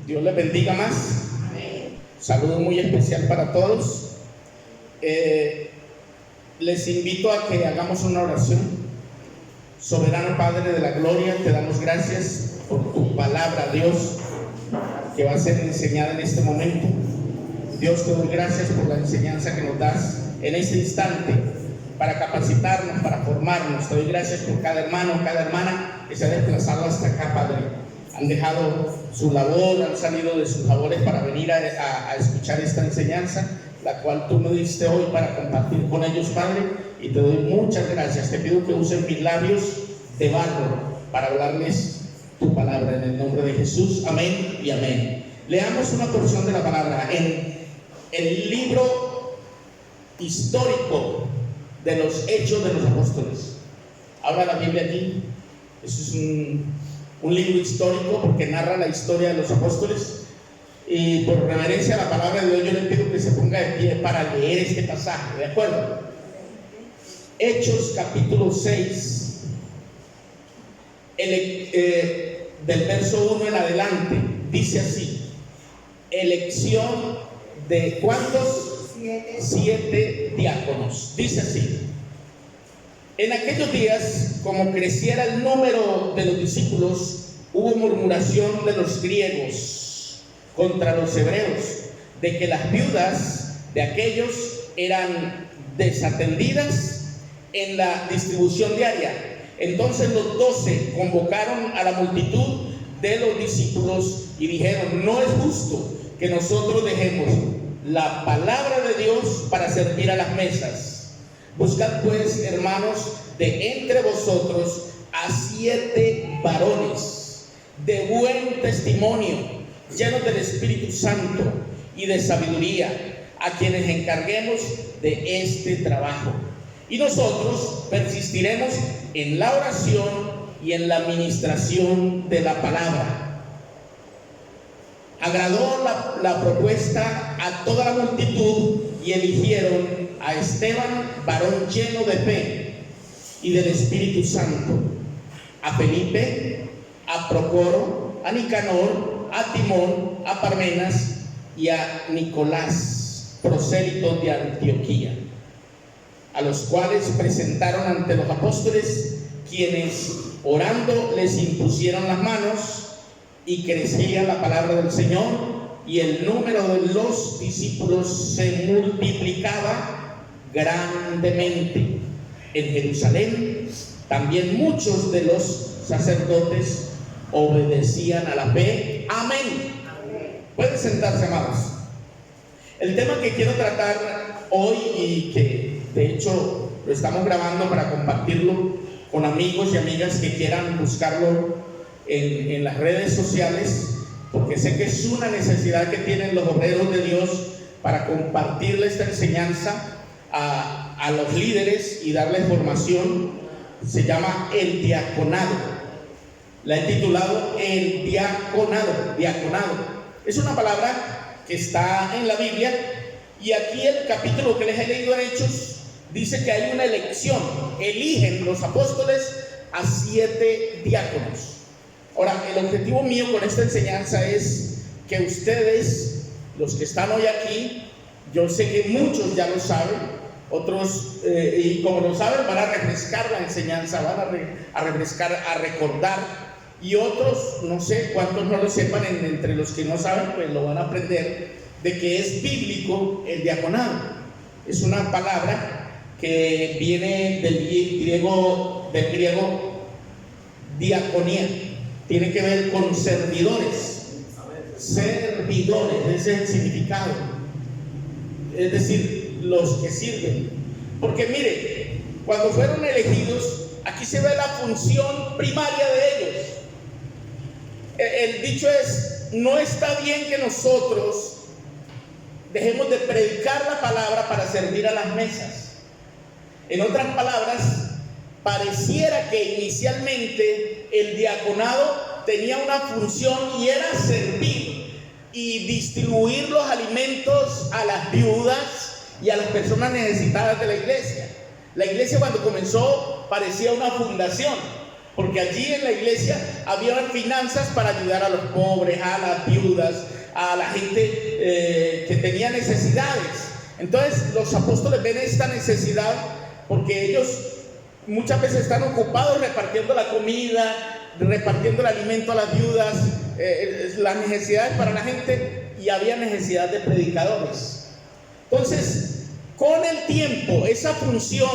Dios les bendiga más. Saludo muy especial para todos. Les invito a que hagamos una oración. Soberano Padre de la Gloria, te damos gracias por tu palabra, Dios, que va a ser enseñada en este momento. Dios, te doy gracias por la enseñanza que nos das en este instante para capacitarnos, para formarnos. Te doy gracias por cada hermano, cada hermana que se ha desplazado hasta acá, Padre. Han dejado su labor, han salido de sus labores para venir a escuchar esta enseñanza, la cual tú me diste hoy para compartir con ellos, Padre, y te doy muchas gracias. Te pido que usen mis labios de barro para hablarles tu palabra en el nombre de Jesús. Amén y amén. Leamos una porción de la palabra en el libro histórico de los Hechos de los Apóstoles. Habla la Biblia aquí. Eso es un libro histórico porque narra la historia de los apóstoles, y por reverencia a la palabra de Dios yo le pido que se ponga de pie para leer este pasaje, ¿de acuerdo? Hechos capítulo 6, del verso 1 en adelante, dice así: elección de ¿cuántos? 7 diáconos. Dice así: en aquellos días, como creciera el número de los discípulos, hubo murmuración de los griegos contra los hebreos, de que las viudas de aquellos eran desatendidas en la distribución diaria. Entonces los 12 convocaron a la multitud de los discípulos y dijeron: no es justo que nosotros dejemos la palabra de Dios para servir a las mesas. Buscad pues, hermanos, de entre vosotros a 7 varones de buen testimonio, llenos del Espíritu Santo y de sabiduría, a quienes encarguemos de este trabajo. Y nosotros persistiremos en la oración y en la administración de la palabra. Agradó la propuesta a toda la multitud y eligieron a Esteban, varón lleno de fe y del Espíritu Santo, a Felipe, a Procoro, a Nicanor, a Timón, a Parmenas y a Nicolás, prosélitos de Antioquía, a los cuales presentaron ante los apóstoles, quienes orando les impusieron las manos, y crecía la palabra del Señor, y el número de los discípulos se multiplicaba grandemente. En Jerusalén también muchos de los sacerdotes obedecían a la fe. Amén. Pueden sentarse, amados. El tema que quiero tratar hoy, y que de hecho lo estamos grabando para compartirlo con amigos y amigas que quieran buscarlo en las redes sociales, porque sé que es una necesidad que tienen los obreros de Dios para compartirle esta enseñanza a los líderes y darles formación. Se llama el diaconado. La he titulado el diaconado. Es una palabra que está en la Biblia, y aquí el capítulo que les he leído en Hechos dice que hay una elección. Eligen los apóstoles a 7 diáconos. Ahora, el objetivo mío con esta enseñanza es que ustedes, los que están hoy aquí, yo sé que muchos ya lo saben, otros, y como lo saben, van a refrescar la enseñanza, van a refrescar, a recordar, y otros, no sé cuántos no lo sepan, entre los que no saben, pues lo van a aprender, de que es bíblico el diaconado. Es una palabra que viene del griego diaconía. Tiene que ver con servidores. Servidores, ese es el significado. Es decir, los que sirven. Porque mire, cuando fueron elegidos, aquí se ve la función primaria de ellos. El dicho es: no está bien que nosotros dejemos de predicar la palabra para servir a las mesas. En otras palabras, pareciera que inicialmente el diaconado tenía una función, y era servir y distribuir los alimentos a las viudas y a las personas necesitadas de la iglesia. La iglesia, cuando comenzó, parecía una fundación, porque allí en la iglesia había finanzas para ayudar a los pobres, a las viudas, a la gente que tenía necesidades. Entonces los apóstoles ven esta necesidad porque ellos muchas veces están ocupados repartiendo la comida, repartiendo el alimento a las viudas, las necesidades para la gente, y había necesidad de predicadores. Entonces, con el tiempo, esa función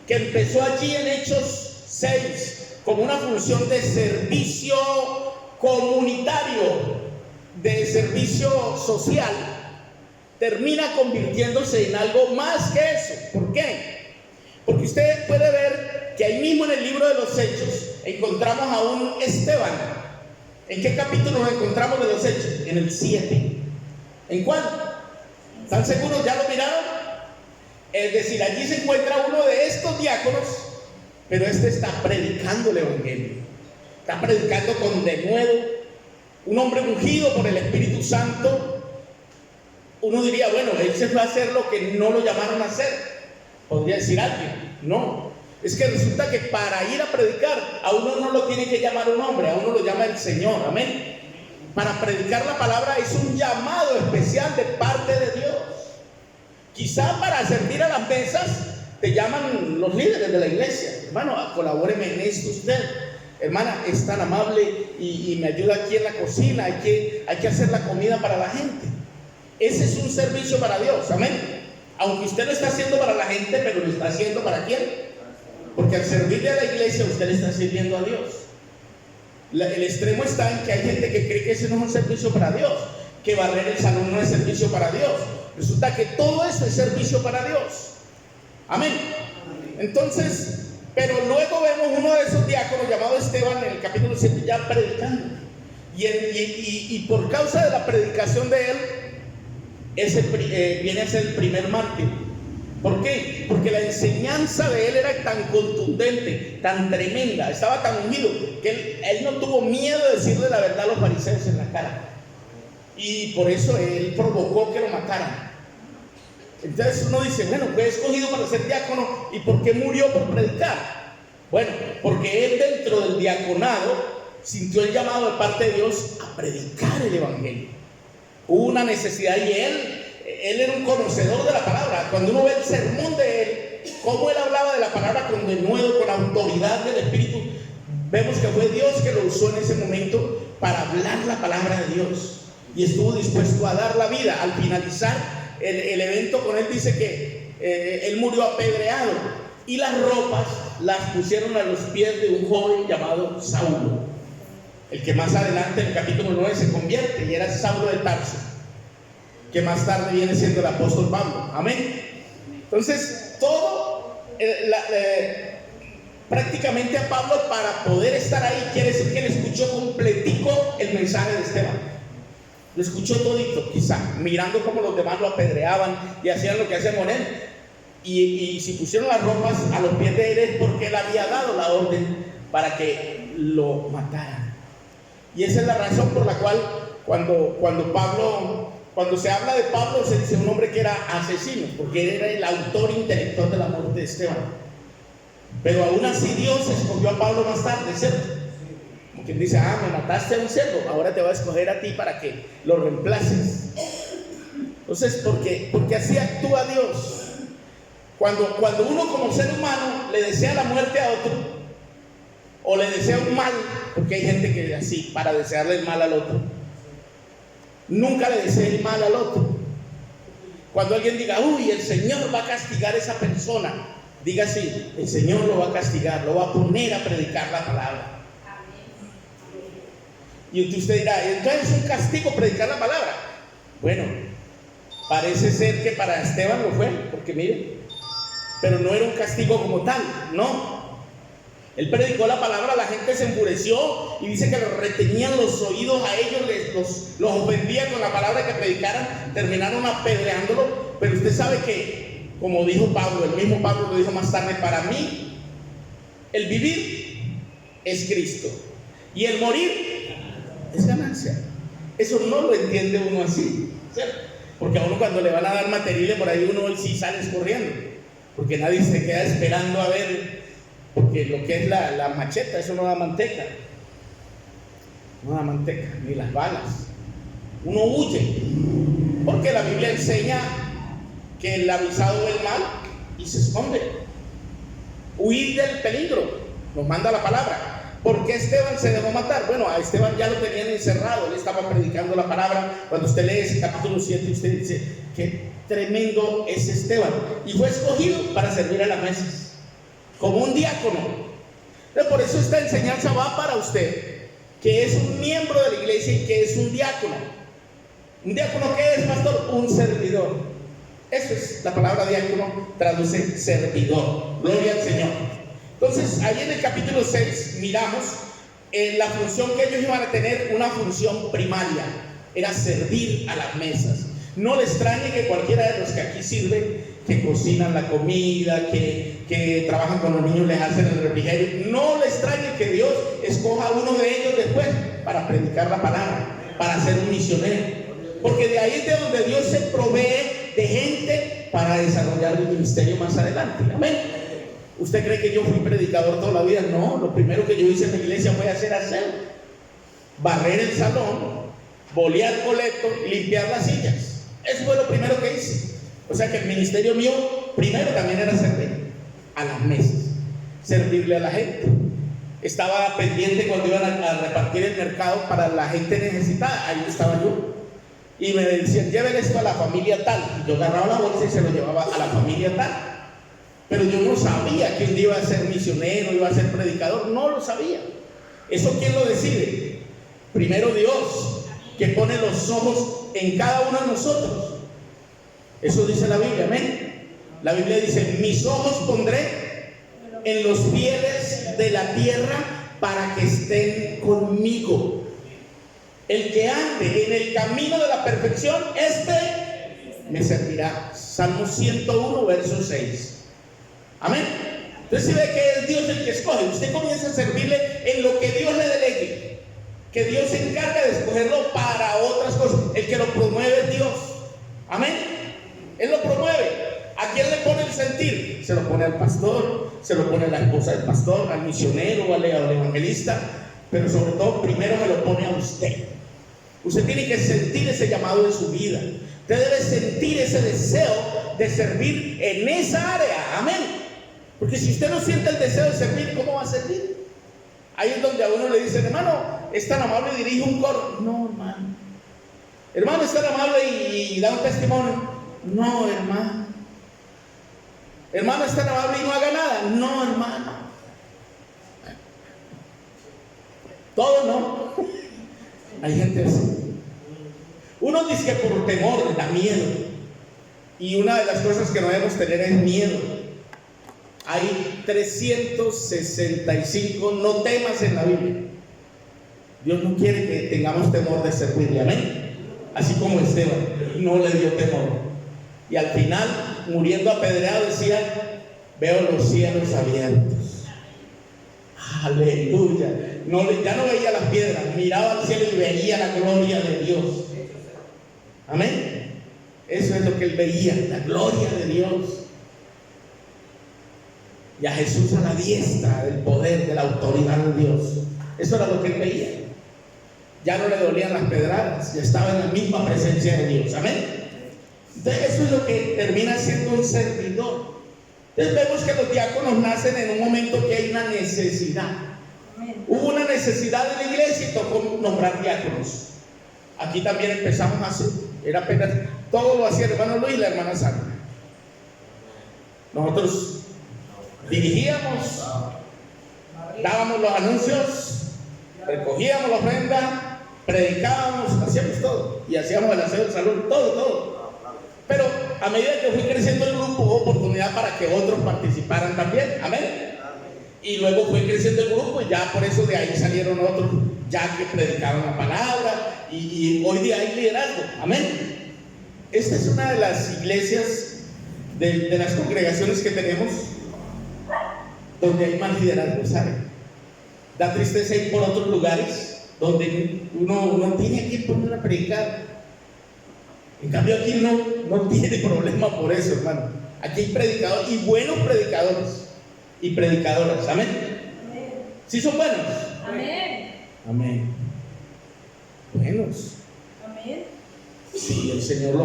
que empezó allí en Hechos 6 como una función de servicio comunitario, de servicio social, termina convirtiéndose en algo más que eso. ¿Por qué? Porque usted puede ver que ahí mismo en el libro de los Hechos encontramos a un Esteban. ¿En qué capítulo nos encontramos de los Hechos? En el 7. ¿En cuál? ¿Están seguros? ¿Ya lo miraron? Es decir, allí se encuentra uno de estos diáconos, pero este está predicando el evangelio. Está predicando con denuedo. Un hombre ungido por el Espíritu Santo. Uno diría, bueno, él se fue a hacer lo que no lo llamaron a hacer. Podría decir alguien. No. Es que resulta que para ir a predicar, a uno no lo tiene que llamar un hombre, a uno lo llama el Señor. Amén. Para predicar la palabra es un llamado especial de parte de Dios. Quizá para servir a las mesas te llaman los líderes de la iglesia. Hermano, colabóreme en esto usted. Hermana, es tan amable y me ayuda aquí en la cocina. Hay que hacer la comida para la gente. Ese es un servicio para Dios. Amén. Aunque usted lo está haciendo para la gente, pero lo está haciendo ¿para quién? Porque al servirle a la iglesia usted le está sirviendo a Dios. El extremo está en que hay gente que cree que ese no es un servicio para Dios, que barrer el salón no es servicio para Dios. Resulta que todo eso es servicio para Dios. Amén. Entonces, pero luego vemos uno de esos diáconos llamado Esteban en el capítulo 7 ya predicando. Y por causa de la predicación de él, viene a ser el primer mártir. ¿Por qué? Porque la enseñanza de él era tan contundente, tan tremenda, estaba tan ungido, que él no tuvo miedo de decirle la verdad a los fariseos en la cara. Y por eso él provocó que lo mataran. Entonces uno dice, bueno, fue escogido para ser diácono, ¿y por qué murió por predicar? Bueno, porque él dentro del diaconado sintió el llamado de parte de Dios a predicar el evangelio. Hubo una necesidad y él era un conocedor de la palabra. Cuando uno ve el sermón de él, cómo él hablaba de la palabra con denuedo, con autoridad del Espíritu, vemos que fue Dios que lo usó en ese momento para hablar la palabra de Dios, y estuvo dispuesto a dar la vida. Al finalizar el evento con él, dice que él murió apedreado, y las ropas las pusieron a los pies de un joven llamado Saulo, el que más adelante en el capítulo 9 se convierte, y era Saulo de Tarso, que más tarde viene siendo el apóstol Pablo. Amén. Entonces, todo prácticamente a Pablo, para poder estar ahí, quiere decir que él escuchó completico el mensaje de Esteban. Lo escuchó todito, quizá, mirando cómo los demás lo apedreaban y hacían lo que hacían con él. Y si pusieron las ropas a los pies de él es porque él había dado la orden para que lo mataran. Y esa es la razón por la cual cuando se habla de Pablo, se dice un hombre que era asesino, porque él era el autor intelectual de la muerte de Esteban. Pero aún así Dios escogió a Pablo más tarde, ¿cierto? Como quien dice, me mataste a un cerdo, ahora te voy a escoger a ti para que lo reemplaces. Entonces, porque así actúa Dios. Cuando uno como ser humano le desea la muerte a otro, o le desea un mal, porque hay gente que así, para desearle el mal al otro, nunca le desea el mal al otro. Cuando alguien diga, uy, el Señor va a castigar a esa persona, diga así, el Señor lo va a castigar, lo va a poner a predicar la palabra. Y usted dirá, entonces es un castigo predicar la palabra. Bueno, parece ser que para Esteban lo fue, porque mire, pero no era un castigo como tal, no. Él predicó la palabra, la gente se enfureció y dice que le retenían los oídos a ellos, los ofendía con la palabra que predicaran, terminaron apedreándolo. Pero usted sabe que, como dijo Pablo, el mismo Pablo lo dijo más tarde, para mí el vivir es Cristo y el morir es ganancia. Eso no lo entiende uno así, ¿cierto? Porque a uno cuando le van a dar materiales por ahí, uno sí sale corriendo, porque nadie se queda esperando a ver porque lo que es la macheta, eso no da manteca. No da manteca, ni las balas. Uno huye, porque la Biblia enseña que el avisado ve el mal y se esconde. Huir del peligro, nos manda la palabra. ¿Por qué Esteban se dejó matar? Bueno, a Esteban ya lo tenían encerrado, él estaba predicando la palabra. Cuando usted lee ese capítulo 7, usted dice, qué tremendo es Esteban. Y fue escogido para servir a las mesas, como un diácono. Entonces, por eso esta enseñanza va para usted, que es un miembro de la iglesia y que es un diácono. ¿Un diácono qué es, pastor? Un servidor. Eso es, la palabra diácono traduce servidor. Gloria al Señor. Entonces, ahí en el capítulo 6 miramos la función que ellos iban a tener, una función primaria, era servir a las mesas. No le extrañe que cualquiera de los que aquí sirven, que cocinan la comida, que trabajan con los niños, les hacen el refrigerio, no le extrañe que Dios escoja a uno de ellos después para predicar la palabra, para ser un misionero, porque de ahí es de donde Dios se provee de gente para desarrollar el ministerio más adelante. Amén. ¿Usted cree que yo fui predicador toda la vida? No, lo primero que yo hice en la iglesia fue hacer aseo, barrer el salón, bolear boletos, limpiar las sillas. Eso fue lo primero que hice. O sea que el ministerio mío primero también era servir a las mesas, servirle a la gente. Estaba pendiente cuando iban a repartir el mercado para la gente necesitada, ahí estaba yo. Y me decían, lleven esto a la familia tal. Y yo agarraba la bolsa y se lo llevaba a la familia tal. Pero yo no sabía que un día iba a ser misionero, iba a ser predicador, no lo sabía. ¿Eso quién lo decide? Primero Dios, que pone los ojos en cada uno de nosotros. Eso dice la Biblia, amén. La Biblia dice, mis ojos pondré en los fieles de la tierra para que estén conmigo. El que ande en el camino de la perfección, este me servirá. Salmo 101, verso 6. Amén. Entonces, si ve que es Dios el que escoge, usted comienza a servirle en lo que Dios le delegue, que Dios se encarga de escogerlo para otras cosas. El que lo promueve es Dios. Amén. Él lo promueve. ¿A quién le pone el sentir? Se lo pone al pastor, se lo pone a la esposa del pastor, al misionero o al evangelista, pero sobre todo primero se lo pone a usted. Usted tiene que sentir ese llamado en su vida. Usted debe sentir ese deseo de servir en esa área. Amén. Porque si usted no siente el deseo de servir, ¿cómo va a servir? Ahí es donde a uno le dicen, hermano, es tan amable y dirige un coro. No, hermano. Hermano, es tan amable y da un testimonio. No, hermano. Hermano, es tan amable y no haga nada. No, hermano. Todo no. Hay gente así. Uno dice que por temor le da miedo. Y una de las cosas que no debemos tener es miedo. Hay 365 no temas en la Biblia. Dios no quiere que tengamos temor de servirle, amén. Así como Esteban no le dio temor. Y al final, muriendo apedreado, decía, veo los cielos abiertos. Aleluya. Ya no veía las piedras, miraba al cielo y veía la gloria de Dios. Amén. Eso es lo que él veía, la gloria de Dios. Y a Jesús a la diestra del poder, de la autoridad de Dios. Eso era lo que él veía. Ya no le dolían las pedradas, ya estaba en la misma presencia de Dios. Amén. Entonces eso es lo que termina siendo un servidor. Entonces vemos que los diáconos nacen en un momento que hay una necesidad. Hubo una necesidad de la iglesia y tocó nombrar diáconos. Aquí también empezamos así. Era apenas, todo lo hacía el hermano Luis y la hermana Sandra. Nosotros dirigíamos, dábamos los anuncios, recogíamos la ofrenda, predicábamos, hacíamos todo. Y hacíamos el aseo del salón, todo. Pero a medida que fui creciendo el grupo, hubo oportunidad para que otros participaran también. Amén. Y luego fue creciendo el grupo y ya por eso de ahí salieron otros, ya que predicaban la palabra. Y hoy día hay liderazgo. Amén. Esta es una de las iglesias, de las congregaciones que tenemos, donde hay más liderazgo, ¿sabe? Da tristeza ir por otros lugares donde uno tiene que poner a predicar. En cambio aquí no tiene problema por eso, hermano. Aquí hay predicadores y buenos predicadores. y predicadoras. Amén. ¿Sí son buenos? Amén. Amén. Buenos. Amén. Sí, el Señor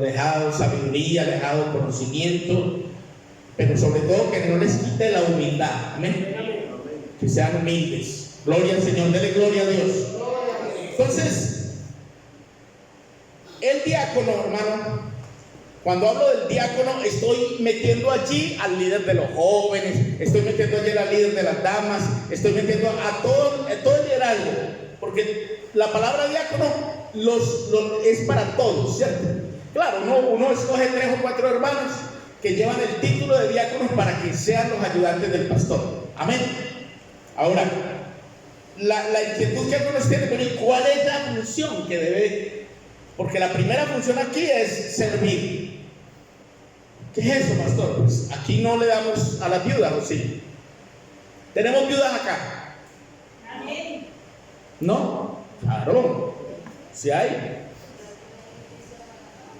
les ha dado sabiduría, les ha dado conocimiento, pero sobre todo que no les quite la humildad. Amén. Que sean humildes. Gloria al Señor, dele gloria a Dios. Entonces, el diácono, hermano, cuando hablo del diácono, estoy metiendo allí al líder de los jóvenes, estoy metiendo allí al líder de las damas, estoy metiendo a todo el liderazgo, porque la palabra diácono es para todos, ¿cierto? Claro, uno escoge 3 o 4 hermanos que llevan el título de diáconos para que sean los ayudantes del pastor. Amén. Ahora, la inquietud que algunos tienen, pero ¿y cuál es la función que debe? Porque la primera función aquí es servir. ¿Qué es eso, pastor? Pues aquí no le damos a las viudas, ¿o sí? ¿Tenemos viudas acá? Amén. ¿No? Claro, sí hay.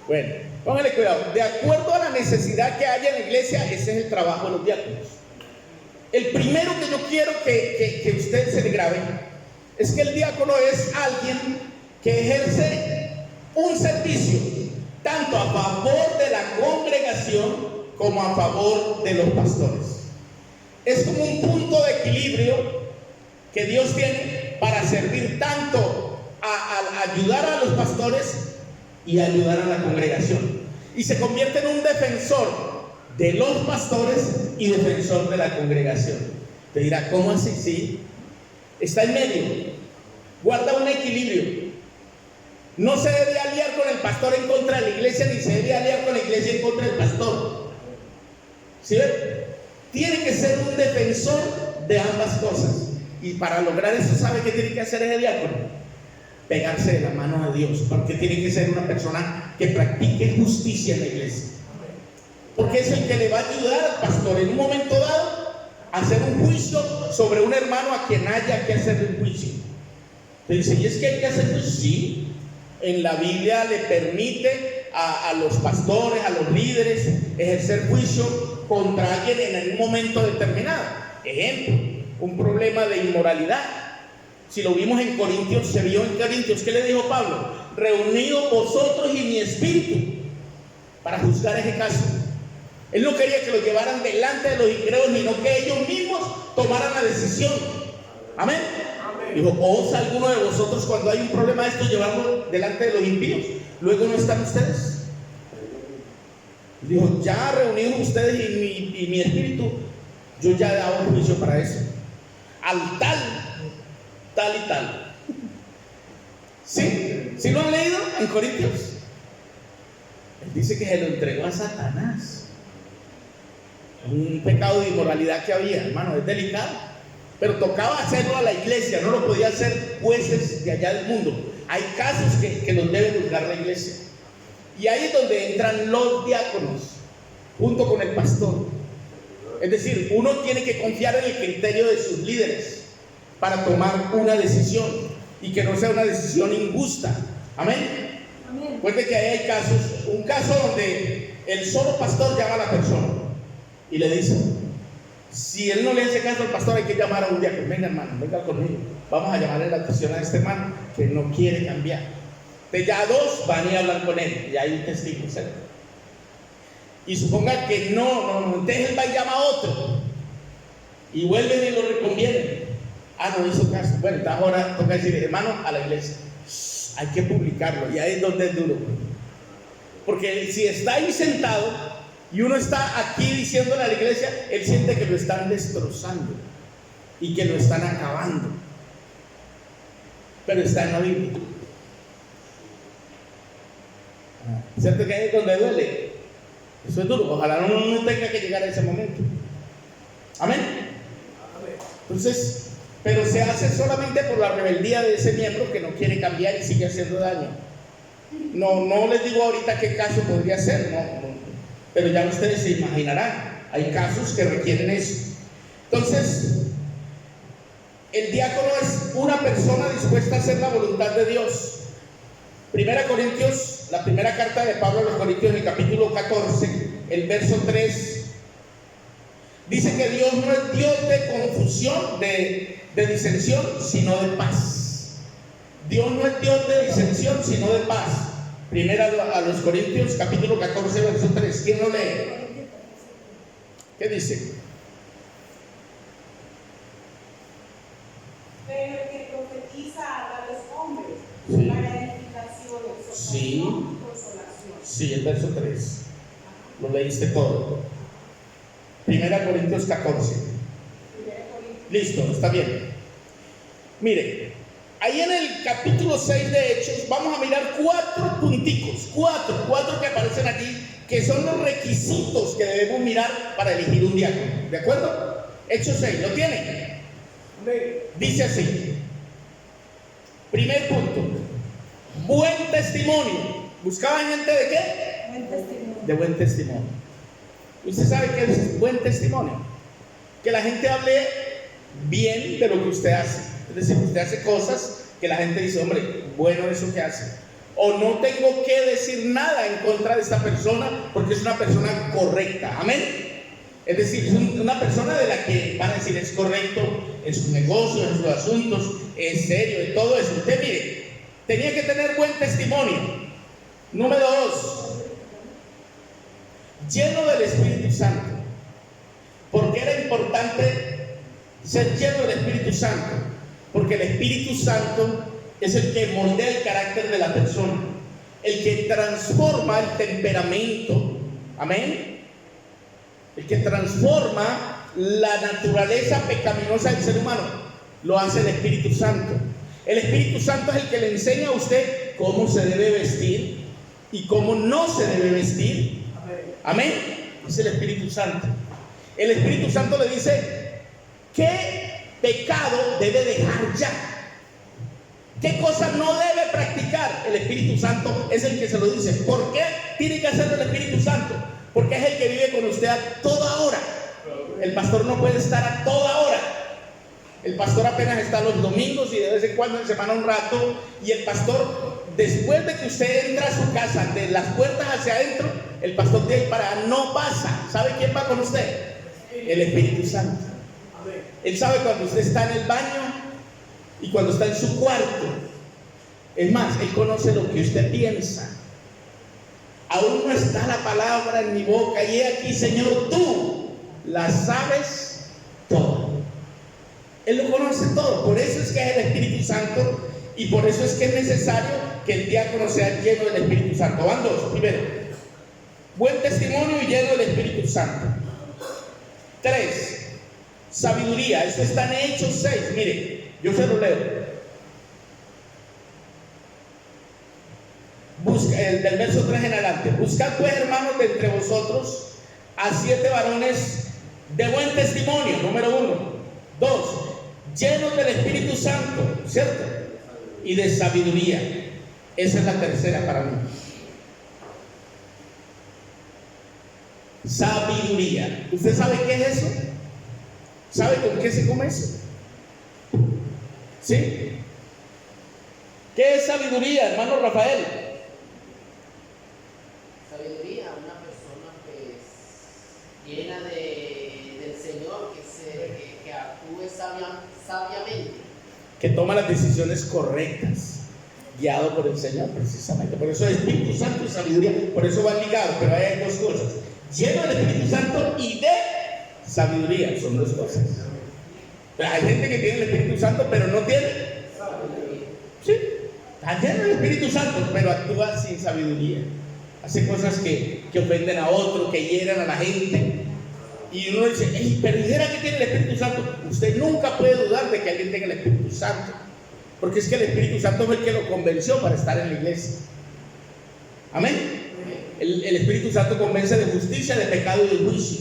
Bueno, póngale cuidado. De acuerdo a la necesidad que haya en la iglesia, ese es el trabajo de los diáconos. El primero que yo quiero que usted se le grabe es que el diácono es alguien que ejerce un servicio tanto a favor de la congregación como a favor de los pastores. Es como un punto de equilibrio que Dios tiene para servir tanto a ayudar a los pastores y ayudar a la congregación, y se convierte en un defensor de los pastores y defensor de la congregación. Te dirá, ¿cómo así? Sí, está en medio, guarda un equilibrio. No se debe aliar con el pastor en contra de la iglesia, ni se debe aliar con la iglesia en contra del pastor. ¿Sí ven? Tiene que ser un defensor de ambas cosas, y para lograr eso, ¿sabe qué tiene que hacer ese diácono? Pegarse de la mano de Dios, porque tiene que ser una persona que practique justicia en la iglesia, porque es el que le va a ayudar al pastor en un momento dado a hacer un juicio sobre un hermano a quien haya que hacerle un juicio. Te dice, ¿y es que hay que hacer juicio? Sí, en la Biblia le permite a los pastores, a los líderes, ejercer juicio contra alguien en un momento determinado. Ejemplo, un problema de inmoralidad. Si lo vimos en Corintios, se vio en Corintios, ¿qué le dijo Pablo? Reunidos vosotros y mi espíritu para juzgar ese caso. Él no quería que lo llevaran delante de los incrédulos, sino que ellos mismos tomaran la decisión. Amén. Dijo, ¿os alguno de vosotros cuando hay un problema de esto llevarlo delante de los impíos? Luego no están ustedes. Dijo, ya reunidos ustedes y mi espíritu, yo ya he dado juicio para eso. Al tal y tal. ¿Sí? ¿Sí lo han leído en Corintios? Él dice que se lo entregó a Satanás. Un pecado de inmoralidad que había, hermano, es delicado. Pero tocaba hacerlo a la iglesia, no lo podía hacer jueces de allá del mundo. Hay casos que los debe juzgar la iglesia. Y ahí es donde entran los diáconos, junto con el pastor. Es decir, uno tiene que confiar en el criterio de sus líderes para tomar una decisión, y que no sea una decisión injusta. Amén. Amén. Recuerde que ahí hay casos, un caso donde el solo pastor llama a la persona y le dice, si él no le hace caso al pastor, hay que llamar a un diácono. Venga, hermano, venga conmigo, vamos a llamarle la atención a este hermano que no quiere cambiar. Entonces ya 2 van y hablan con él, y hay un testigo cerca. Y suponga que no, entonces él va y llama a otro, y vuelven y lo reconvienen. No hizo caso. Bueno, entonces ahora toca decir, hermano, a la iglesia hay que publicarlo, y ahí es donde es duro. Porque si está ahí sentado y uno está aquí diciéndole a la iglesia, él siente que lo están destrozando y que lo están acabando. Pero está en la Biblia. ¿Cierto que ahí es donde duele? Eso es duro. Ojalá uno no tenga que llegar a ese momento. Amén. Entonces, pero se hace solamente por la rebeldía de ese miembro que no quiere cambiar y sigue haciendo daño. No les digo ahorita qué caso podría ser, pero ya ustedes se imaginarán. Hay casos que requieren eso. Entonces, el diácono es una persona dispuesta a hacer la voluntad de Dios. Primera Corintios, la primera carta de Pablo a los Corintios, en el capítulo 14, el verso 3, Dice que Dios no es Dios de confusión, de disensión, sino de paz. Dios no es Dios de disensión, sino de paz. Primera a los Corintios, capítulo 14, verso 3. ¿Quién lo lee? ¿Qué dice? Pero el que profetiza a tales hombres Sí. para edificación, Sí. exhortación y consolación. Sí, el verso 3. Lo leíste todo. Primera Corintios 14. Listo, está bien. Mire, ahí en el capítulo 6 de Hechos vamos a mirar cuatro punticos, cuatro que aparecen aquí, que son los requisitos que debemos mirar para elegir un diácono. ¿De acuerdo? Hechos 6, ¿lo tienen? Dice así. Primer punto, buen testimonio. ¿Buscaban gente de qué? Buen testimonio. De buen testimonio. ¿Usted sabe qué es buen testimonio? Que la gente hable bien de lo que usted hace. Es decir, usted hace cosas que la gente dice, hombre, bueno eso que hace. O no tengo que decir nada en contra de esta persona porque es una persona correcta. Amén. Es decir, es una persona de la que van a decir es correcto en sus negocios, en sus asuntos, es serio, en todo eso. Usted mire, tenía que tener buen testimonio. Número 2, lleno del Espíritu Santo. ¿Por qué era importante ser lleno del Espíritu Santo? Porque el Espíritu Santo es el que moldea el carácter de la persona, el que transforma el temperamento. Amén. El que transforma la naturaleza pecaminosa del ser humano. Lo hace el Espíritu Santo. El Espíritu Santo es el que le enseña a usted cómo se debe vestir y cómo no se debe vestir. Amén. Es el Espíritu Santo. El Espíritu Santo le dice qué pecado debe dejar ya, qué cosa no debe practicar. El Espíritu Santo es el que se lo dice. ¿Por qué tiene que hacerlo el Espíritu Santo? Porque es el que vive con usted a toda hora. El pastor no puede estar a toda hora. El pastor apenas está los domingos y de vez en cuando en semana un rato. Y el pastor, después de que usted entra a su casa, de las puertas hacia adentro, el pastor de ahí para no pasa. ¿Sabe quién va con usted? El Espíritu Santo. Él sabe cuando usted está en el baño y cuando está en su cuarto. Es más, Él conoce lo que usted piensa. Aún no está la palabra en mi boca y he aquí, Señor, tú la sabes todo. Él lo conoce todo. Por eso es que es el Espíritu Santo y por eso es que es necesario que el diácono sea lleno del Espíritu Santo. Van dos. Primero, buen testimonio y lleno del Espíritu Santo. 3, sabiduría. Esto está en Hechos 6. Mire, yo se lo leo. Del verso 3 en adelante. Buscad pues, hermanos, de entre vosotros a 7 varones de buen testimonio. Número 1. 2, llenos del Espíritu Santo, ¿cierto? Y de sabiduría. Esa es la tercera para mí. Sabiduría. ¿Usted sabe qué es eso? ¿Sabe con qué se come eso? ¿Sí? ¿Qué es sabiduría, hermano Rafael? Sabiduría, una persona pues llena del Señor, que actúe sabiamente. Que toma las decisiones correctas, guiado por el Señor, precisamente. Por eso el Espíritu Santo y sabiduría, por eso van ligados, pero hay dos cosas: lleno del Espíritu Santo y de sabiduría. Son dos cosas. Pero hay gente que tiene el Espíritu Santo, pero no tiene sabiduría. Sí, está lleno del Espíritu Santo, pero actúa sin sabiduría. Hace cosas que ofenden a otro, que hieran a la gente. Y uno dice, hey, pero dijera que tiene el Espíritu Santo. Usted nunca puede dudar de que alguien tenga el Espíritu Santo, porque es que el Espíritu Santo fue el que lo convenció para estar en la iglesia. Amén. El Espíritu Santo convence de justicia, de pecado y de juicio.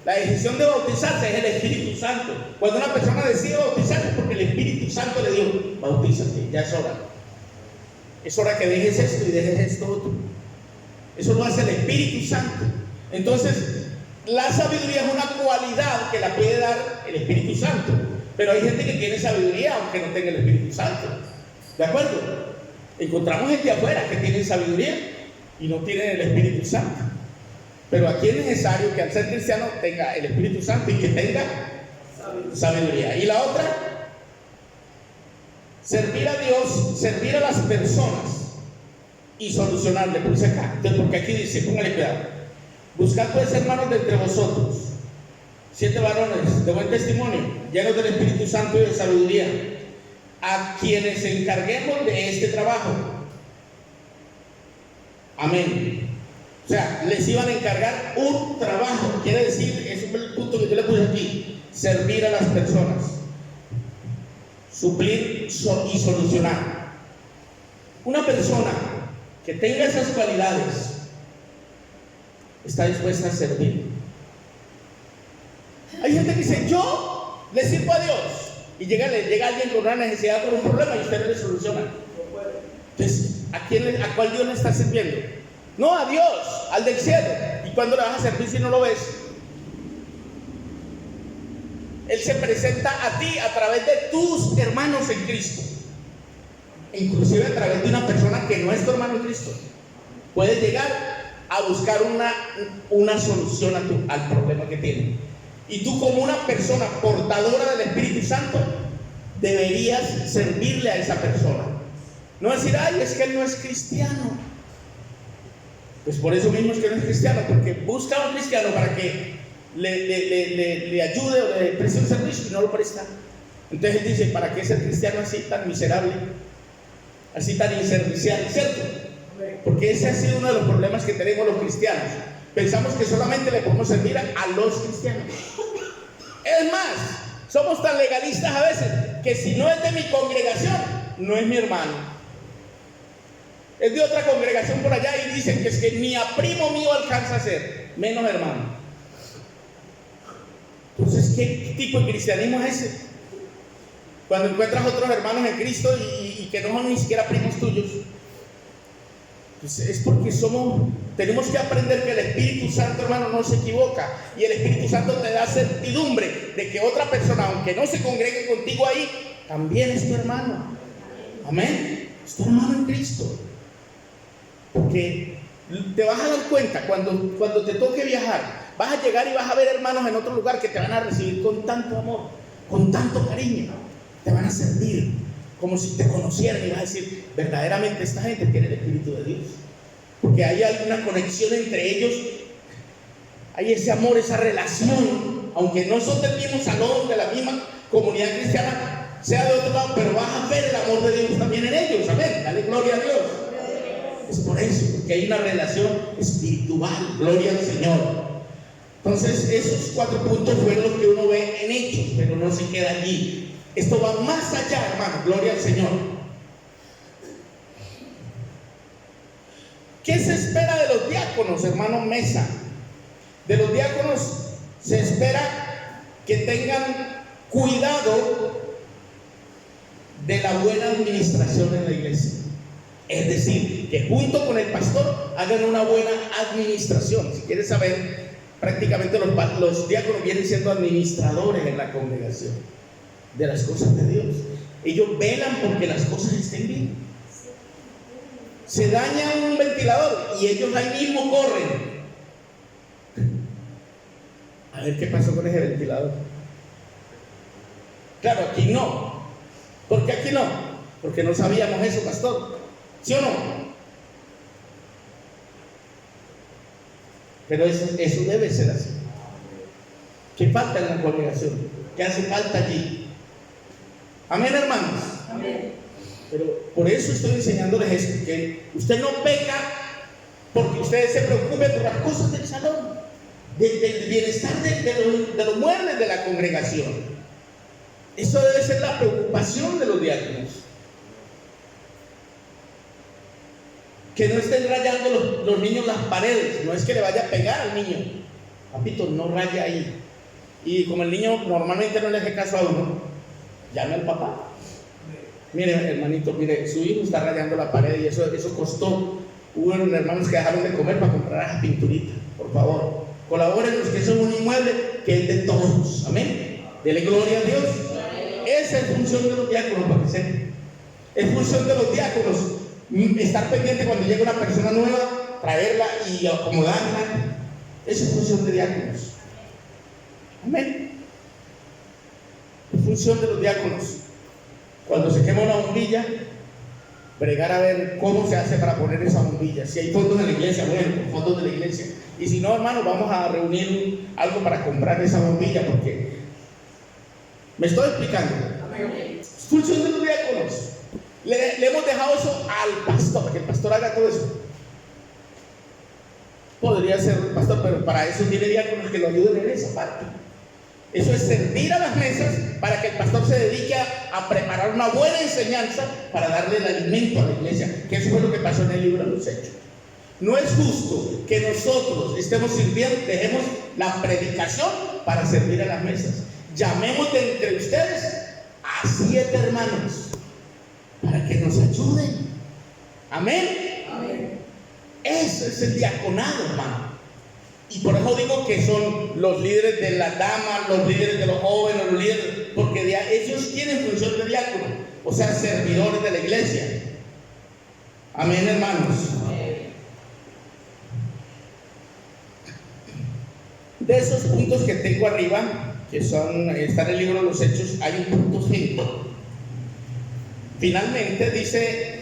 La decisión de bautizarse es el Espíritu Santo. Cuando una persona decide bautizarse es porque el Espíritu Santo le dijo, bautízate, ya es hora. Es hora que dejes esto y dejes esto otro. Eso lo hace el Espíritu Santo. Entonces, la sabiduría es una cualidad que la puede dar el Espíritu Santo. Pero hay gente que tiene sabiduría aunque no tenga el Espíritu Santo. ¿De acuerdo? Encontramos gente afuera que tiene sabiduría y no tienen el Espíritu Santo. Pero aquí es necesario que al ser cristiano tenga el Espíritu Santo y que tenga sabiduría. Y la otra, servir a Dios, servir a las personas y solucionarle. Puse acá, entonces, porque aquí dice, póngale cuidado: buscad pues, hermanos, de entre vosotros 7 varones de buen testimonio, llenos del Espíritu Santo y de sabiduría, a quienes encarguemos de este trabajo. Amén. O sea, les iban a encargar un trabajo. Quiere decir, eso es el punto que yo le puse aquí: servir a las personas, suplir y solucionar. Una persona que tenga esas cualidades está dispuesta a servir. Hay gente que dice: yo le sirvo a Dios, y llega alguien con una necesidad, con un problema, y usted no le soluciona. Entonces, ¿a cuál Dios le está sirviendo? No, a Dios, al del cielo. ¿Y cuándo le vas a servir si no lo ves? Él se presenta a ti a través de tus hermanos en Cristo, inclusive a través de una persona que no es tu hermano en Cristo. Puedes llegar a buscar una solución al problema que tiene. Y tú, como una persona portadora del Espíritu Santo, deberías servirle a esa persona. No decir: ay, es que él no es cristiano. Pues por eso mismo es que no es cristiano, porque busca a un cristiano para que le ayude o le preste un servicio y no lo presta. Entonces él dice: ¿para qué ser cristiano así tan miserable, así tan inservicial? ¿Cierto? Porque ese ha sido uno de los problemas que tenemos los cristianos. Pensamos que solamente le podemos servir a los cristianos. Es más, somos tan legalistas a veces que si no es de mi congregación, no es mi hermano. Es de otra congregación por allá y dicen que es que ni a primo mío alcanza a ser, menos hermano. Entonces, ¿qué tipo de cristianismo es ese? Cuando encuentras otros hermanos en Cristo y que no son ni siquiera primos tuyos, pues es porque tenemos que aprender que el Espíritu Santo, hermano, no se equivoca, y el Espíritu Santo te da certidumbre de que otra persona, aunque no se congregue contigo ahí, también es tu hermano. Amén. Es tu hermano en Cristo. Porque te vas a dar cuenta cuando te toque viajar, vas a llegar y vas a ver hermanos en otro lugar que te van a recibir con tanto amor, con tanto cariño. Te van a servir como si te conocieran y vas a decir: verdaderamente esta gente tiene el Espíritu de Dios. Porque hay alguna conexión entre ellos, hay ese amor, esa relación, aunque no son del mismo salón, de la misma comunidad cristiana, sea de otro lado, pero vas a ver el amor de Dios también en ellos. Amén, dale gloria a Dios. Es por eso, porque hay una relación espiritual, gloria al Señor. Entonces, esos 4 puntos fueron los que uno ve en Hechos, pero no se queda allí. Esto va más allá, hermano, gloria al Señor. ¿Qué se espera de los diáconos, hermano Mesa? De los diáconos se espera que tengan cuidado de la buena administración en la iglesia. Es decir, que junto con el pastor hagan una buena administración. Si quieres saber, prácticamente los diáconos vienen siendo administradores en la congregación de las cosas de Dios. Ellos velan porque las cosas estén bien. Se daña un ventilador y ellos ahí mismo corren a ver qué pasó con ese ventilador. Claro, aquí no. ¿Por qué aquí no? Porque no sabíamos eso, pastor. ¿Sí o no? Pero eso debe ser así. ¿Qué falta en la congregación? ¿Qué hace falta allí? Amén, hermanos. Amén. Pero por eso estoy enseñándoles esto, que usted no peca porque usted se preocupe por las cosas del salón, del bienestar de los muebles de la congregación. Eso debe ser la preocupación de los diáconos. Que no estén rayando los niños las paredes. No es que le vaya a pegar al niño. Papito, no raya ahí. Y como el niño normalmente no le hace caso a uno, llame al papá. Mire, hermanito, mire, su hijo está rayando la pared y eso costó. Hubo hermanos que dejaron de comer para comprar esa pinturita. Por favor, colabórenos, que eso es un inmueble que es de todos. Amén. Dele gloria a Dios. Esa es función de los diáconos, para que sepan. Es función de los diáconos estar pendiente cuando llega una persona nueva, traerla y acomodarla. Esa es función de diáconos. Amén. Es función de los diáconos. Cuando se quema una bombilla, bregar a ver cómo se hace para poner esa bombilla. Si hay fondos de la iglesia, bueno, fondos de la iglesia. Y si no, hermano, vamos a reunir algo para comprar esa bombilla, porque me estoy explicando. Es función de los diáconos. Le hemos dejado eso al pastor, para que el pastor haga todo eso. Podría ser el pastor, pero para eso tiene diáconos que lo ayuden en esa parte. Eso es servir a las mesas para que el pastor se dedique a preparar una buena enseñanza para darle el alimento a la iglesia, que eso fue lo que pasó en el libro de los Hechos. No es justo que nosotros estemos sirviendo, dejemos la predicación para servir a las mesas. Llamemos de entre ustedes a 7 hermanos para que nos ayuden. Amén. Amén. Eso es el diaconado, hermano. Y por eso digo que son los líderes de las damas, los líderes de los jóvenes, los líderes, porque ellos tienen función de diácono, o sea, servidores de la iglesia. Amén, hermanos. De esos puntos que tengo arriba, que son, está en el libro de los Hechos, hay un punto 5. Finalmente dice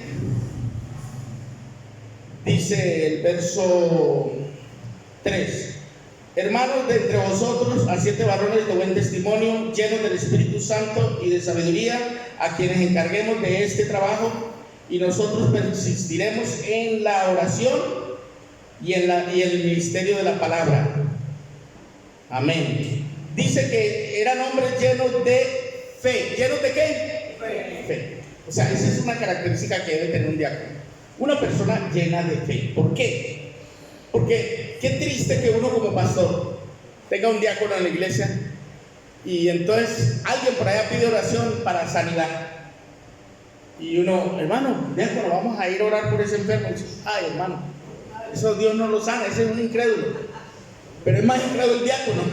el verso 3: hermanos, de entre vosotros a 7 varones de buen testimonio, llenos del Espíritu Santo y de sabiduría, a quienes encarguemos de este trabajo, y nosotros persistiremos en la oración y el ministerio de la palabra. Amén. Dice que eran hombres llenos de fe. ¿Llenos de qué? Fe. O sea, esa es una característica que debe tener un diácono. Una persona llena de fe. ¿Por qué? Porque qué triste que uno como pastor tenga un diácono en la iglesia y entonces alguien por allá pide oración para sanidad. Y uno, hermano, diácono, vamos a ir a orar por ese enfermo. Y dice, ay, hermano, eso Dios no lo sana, ese es un incrédulo. Pero es más incrédulo el diácono.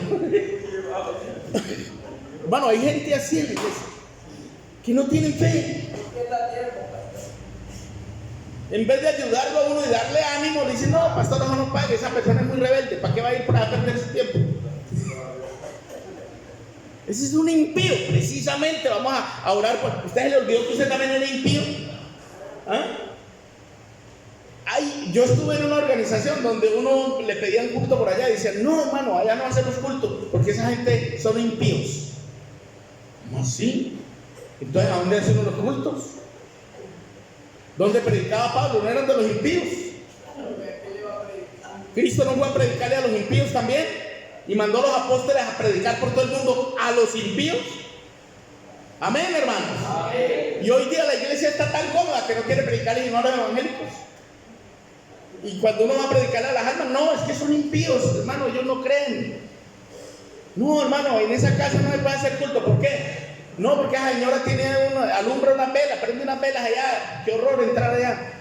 Hermano, hay gente así en la iglesia que no tienen fe. En vez de ayudarlo a uno y darle ánimo, le dicen, no, pastor, no nos pague, esa persona es muy rebelde, ¿para qué va a ir para perder su tiempo? Ese es un impío, precisamente. Vamos a orar por... ¿Usted se le olvidó que usted también era impío? ¿Ah? Yo estuve en una organización donde uno le pedían culto por allá y decían, no, hermano, allá no hacemos culto, porque esa gente son impíos. ¿Cómo así? Entonces, ¿a dónde hacen los cultos? ¿Dónde predicaba Pablo? ¿No eran de los impíos? Cristo no fue a predicarle a los impíos también, y mandó a los apóstoles a predicar por todo el mundo a los impíos. Amén, hermanos. Amén. Y hoy día la iglesia está tan cómoda que no quiere predicarle a los evangélicos. Y cuando uno va a predicarle a las almas, no, es que son impíos, hermano, ellos no creen. No, hermano, en esa casa no se puede hacer culto. ¿Por qué? No, porque esa señora alumbra una vela, prende unas velas allá. Qué horror entrar allá.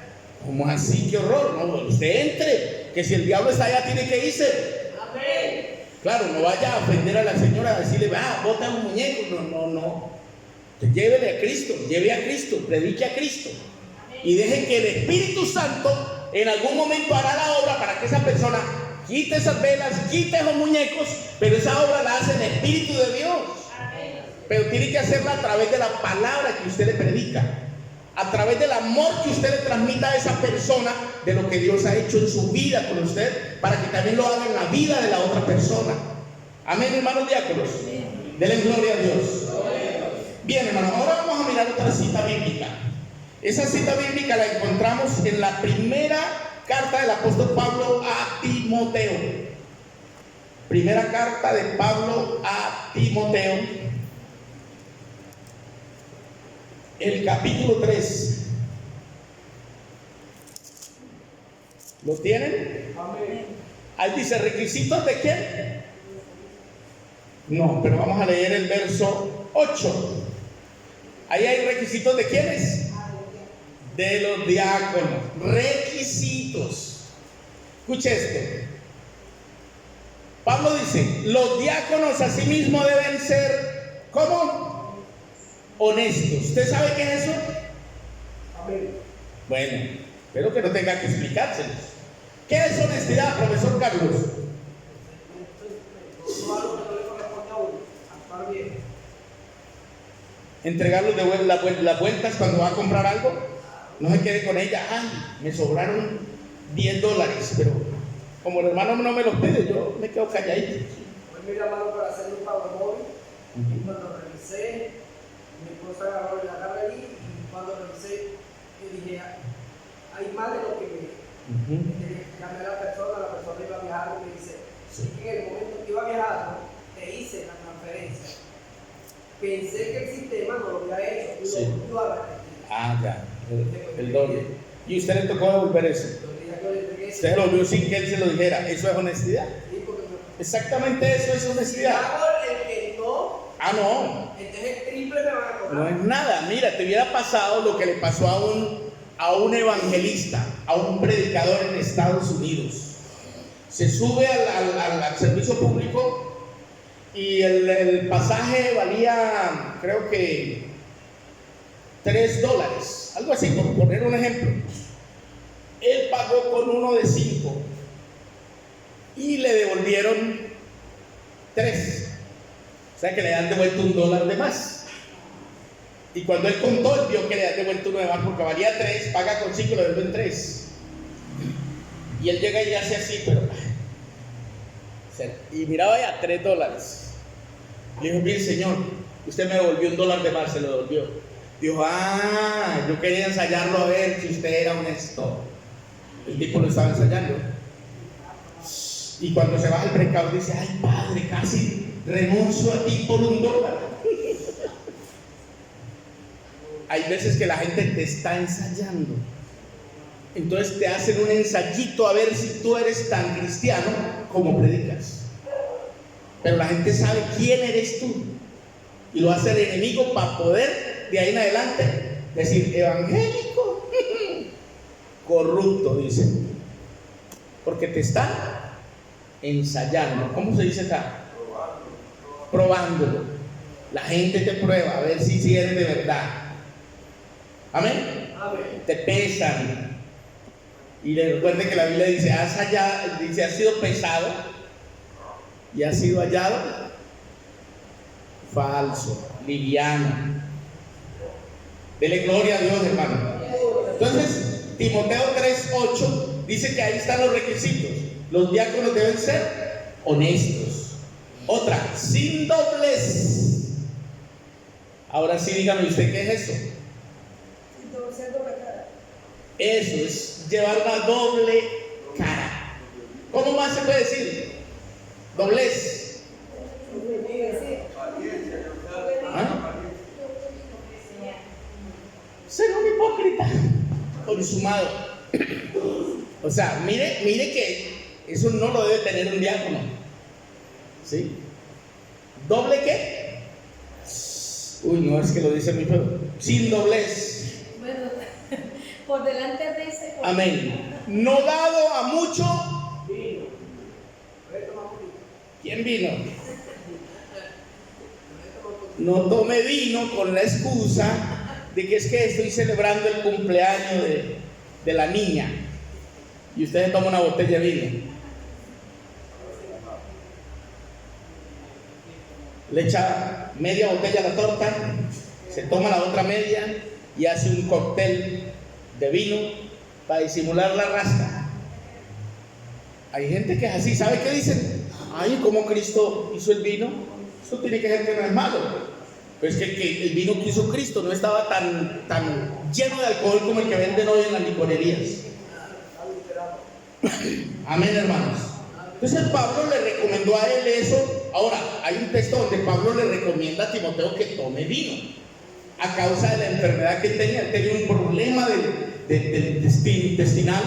¿Cómo así? Qué horror. No, usted entre, que si el diablo está allá tiene que irse. Amén. Claro, no vaya a ofender a la señora, a decirle, bota un muñeco. No. Llévele a Cristo, lleve a Cristo, predique a Cristo. Y deje que el Espíritu Santo en algún momento hará la obra para que esa persona quite esas velas, quite esos muñecos, pero esa obra la hace en el Espíritu de Dios. Pero tiene que hacerla a través de la palabra que usted le predica, a través del amor que usted le transmita a esa persona, de lo que Dios ha hecho en su vida con usted, para que también lo haga en la vida de la otra persona. Amén, hermanos diáconos. Denle gloria a Dios. Bien, hermanos, ahora vamos a mirar otra cita bíblica. Esa cita bíblica la encontramos en la primera carta del apóstol Pablo a Timoteo. Primera carta de Pablo a Timoteo, el capítulo 3. ¿Lo tienen? Amén. Ahí dice, ¿requisitos de quién? No, pero vamos a leer el verso 8. Ahí hay requisitos de quiénes. De los diáconos. Requisitos. Escuche esto. Pablo dice, los diáconos asimismo deben ser, ¿cómo? Honestos. ¿Usted sabe qué es eso? Amén. Bueno, espero que no tenga que explicárselos. ¿Qué es honestidad, profesor Carlos? no algo que no le corresponde a uno, actuar bien. Entregarlos de las vueltas cuando va a comprar algo. No se quede con ella. Ay, me sobraron $10, pero como el hermano no me los pide, yo me quedo calladito. Hoy me llamaron para hacer un pago móvil y cuando revisé, mi esposa agarró la agarré ahí y cuando revisé, yo dije, hay más de lo que me llamé a la persona iba viajando y me dice, sí, que en el momento que iba viajando, te hice la transferencia. Pensé que el sistema no lo había hecho, y Sí. lo iba a Ya, el doble. ¿Y usted le tocó devolver eso? Usted se lo vio sin que él se lo dijera. Eso es honestidad. Exactamente eso es Si honestidad. hago el que no, No. entonces el triple me van a cobrar. No es nada. Mira, te hubiera pasado lo que le pasó a un evangelista, a un predicador en Estados Unidos. Se sube al servicio público y el pasaje valía, creo que $3, algo así, por poner un ejemplo. Él pagó con uno de 5 y le devolvieron 3. O sea que le dan devuelto $1 de más. Y cuando él contó, él vio que le dan devuelto uno de más porque valía 3, paga con 5 y le devuelven 3. Y él llega y hace así, pero. Y miraba ya $3. Le dijo, mire señor, usted me devolvió $1 de más, se lo devolvió. Dijo, yo quería ensayarlo a ver si usted era honesto. El tipo lo estaba ensayando. Y cuando se baja el precado dice, ay padre, casi renuncio a ti por $1. Hay veces que la gente te está ensayando. Entonces te hacen un ensayito a ver si tú eres tan cristiano como predicas. Pero la gente sabe quién eres tú. Y lo hace el enemigo para poder, de ahí en adelante, decir, evangélico, corrupto, dice. Porque te están ensayando. ¿Cómo se dice acá? Probándolo. La gente te prueba a ver si eres de verdad. Amén. Te pesan. Y le recuerde que la Biblia dice, has sido pesado y has sido hallado falso, liviano. Dele gloria a Dios, hermano. Entonces, Timoteo 3:8 dice que ahí están los requisitos. Los diáconos deben ser honestos. Otra, sin doblez. Ahora sí, dígame usted, ¿qué es eso? Eso es llevar una doble cara. ¿Cómo más se puede decir? Doblez. ¿Ah? Ser un hipócrita consumado. O sea, mire que eso no lo debe tener un diácono. ¿Sí? ¿Doble qué? Uy, no, es que lo dice muy feo. Sin doblez. Bueno, por delante de ese. Amén. No dado a mucho. ¿Quién vino? No tome vino con la excusa de que es que estoy celebrando el cumpleaños de la niña y usted toma una botella de vino. Le echa media botella a la torta, se toma la otra media y hace un cóctel de vino para disimular la rasca. Hay gente que es así. ¿Sabe qué dicen? Ay, ¿cómo Cristo hizo el vino? Eso tiene que ser que no es malo. Pero es que el vino que hizo Cristo no estaba tan lleno de alcohol como el que venden hoy en las licorerías. Amén, hermanos. Entonces Pablo le recomendó a él eso. Ahora, hay un texto donde Pablo le recomienda a Timoteo que tome vino a causa de la enfermedad que tenía. Él tenía un problema intestinal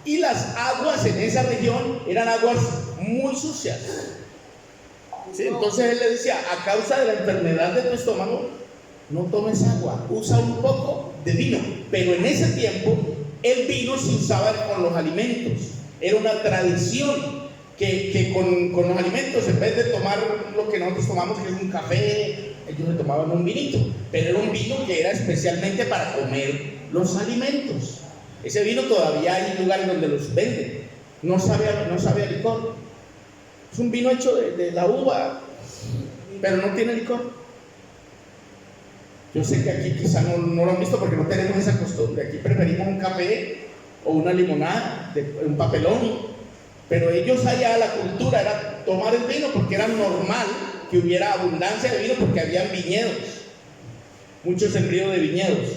y las aguas en esa región eran aguas muy sucias. ¿Sí? Entonces él le decía, a causa de la enfermedad de tu estómago, no tomes agua, usa un poco de vino. Pero en ese tiempo el vino se usaba con los alimentos. Era una tradición que con los alimentos, en vez de tomar lo que nosotros tomamos, que es un café, ellos le tomaban un vinito. Pero era un vino que era especialmente para comer los alimentos. Ese vino todavía hay lugares donde los venden. No sabe a licor. Es un vino hecho de la uva, pero no tiene licor. Yo sé que aquí quizá no lo han visto porque no tenemos esa costumbre. Aquí preferimos un café o una limonada, un papelón. Pero ellos allá, la cultura era tomar el vino porque era normal que hubiera abundancia de vino porque habían viñedos, muchos sembríos de viñedos.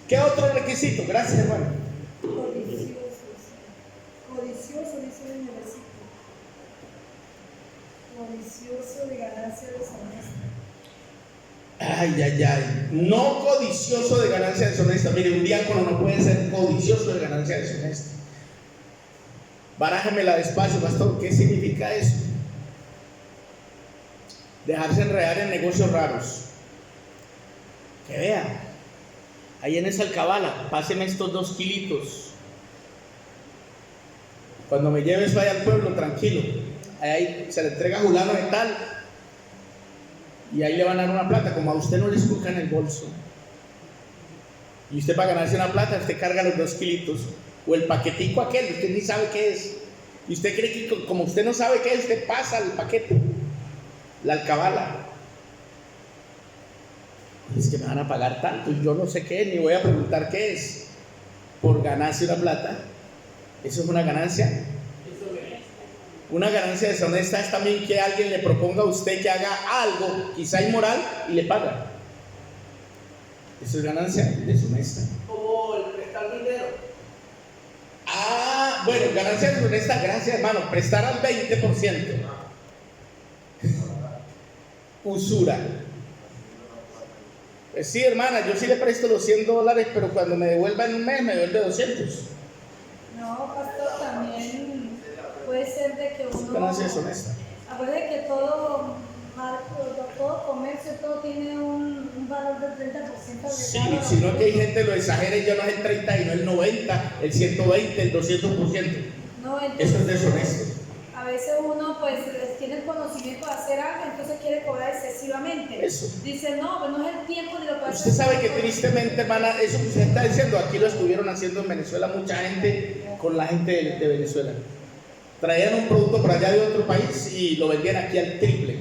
¿Qué otro requisito? Gracias, hermano. Codicioso, dice en el versículo. Codicioso de ganancia deshonesta. Ay, ay, ay. No codicioso de ganancia deshonesta. Mire, un diácono no puede ser codicioso de ganancia deshonesta. Barájamela despacio, pastor. ¿Qué significa eso? Dejarse enredar en negocios raros. Que vean, ahí en esa alcabala, páseme estos 2 kilitos. Cuando me lleves vaya al pueblo, tranquilo. Ahí se le entrega a Julano de tal. Y ahí le van a dar una plata. Como a usted no le esculca en el bolso. Y usted para ganarse una plata, usted carga los 2 kilitos. O el paquetico aquel, usted ni sabe qué es. Y usted cree que como usted no sabe qué es, usted pasa el paquete. La alcabala. Es que me van a pagar tanto y yo no sé qué, ni voy a preguntar qué es. Por ganarse una plata. Eso es una ganancia. Una ganancia deshonesta es también que alguien le proponga a usted que haga algo, quizá inmoral, y le paga. Eso es ganancia deshonesta. Como el prestar dinero. Ah, bueno, ganancia deshonesta, gracias hermano, prestar al 20%. Usura. Pues sí, hermana, yo sí le presto los $100, pero cuando me devuelva en un mes, me devuelve 200. No, pastor, también puede ser de que uno. Ganancia deshonesta. Acuérdate que todo comercio, todo tiene un valor del 30% de Sí, sino que hay gente lo exagera y ya no es el 30 y no el 90, el 120, el 200%. No, entonces, Eso es deshonesto. a veces uno pues tiene el conocimiento de hacer algo, entonces quiere cobrar excesivamente. Eso. Dice, no, pues no es el tiempo ni lo que Usted sabe que tristemente, hermana, eso que usted está diciendo, aquí lo estuvieron haciendo en Venezuela mucha gente con la gente de Venezuela. Traían un producto por allá de otro país y lo vendían aquí al triple.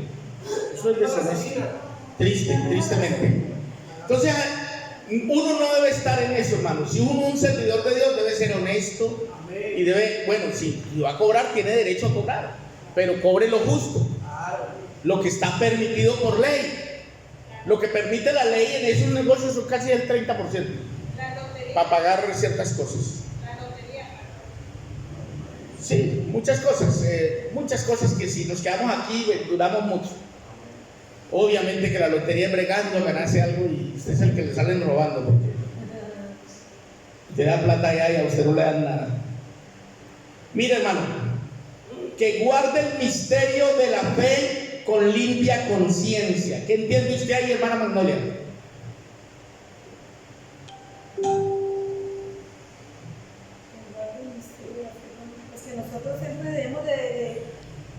Eso es deshonesto. Tristemente. Entonces, uno no debe estar en eso, hermano. Si uno es un servidor de Dios, debe ser honesto y debe, bueno, si va a cobrar, tiene derecho a cobrar, pero cobre lo justo, lo que está permitido por ley. Lo que permite la ley en esos negocios es casi el 30% para pagar ciertas cosas. Sí, muchas cosas que si nos quedamos aquí duramos mucho. Obviamente que la lotería es bregando, ganarse algo y usted es el que le salen robando porque te da plata allá y a usted no le dan nada. Mire, hermano, que guarde el misterio de la fe con limpia conciencia. ¿Qué entiende usted ahí, hermana Magnolia? Es que nosotros siempre debemos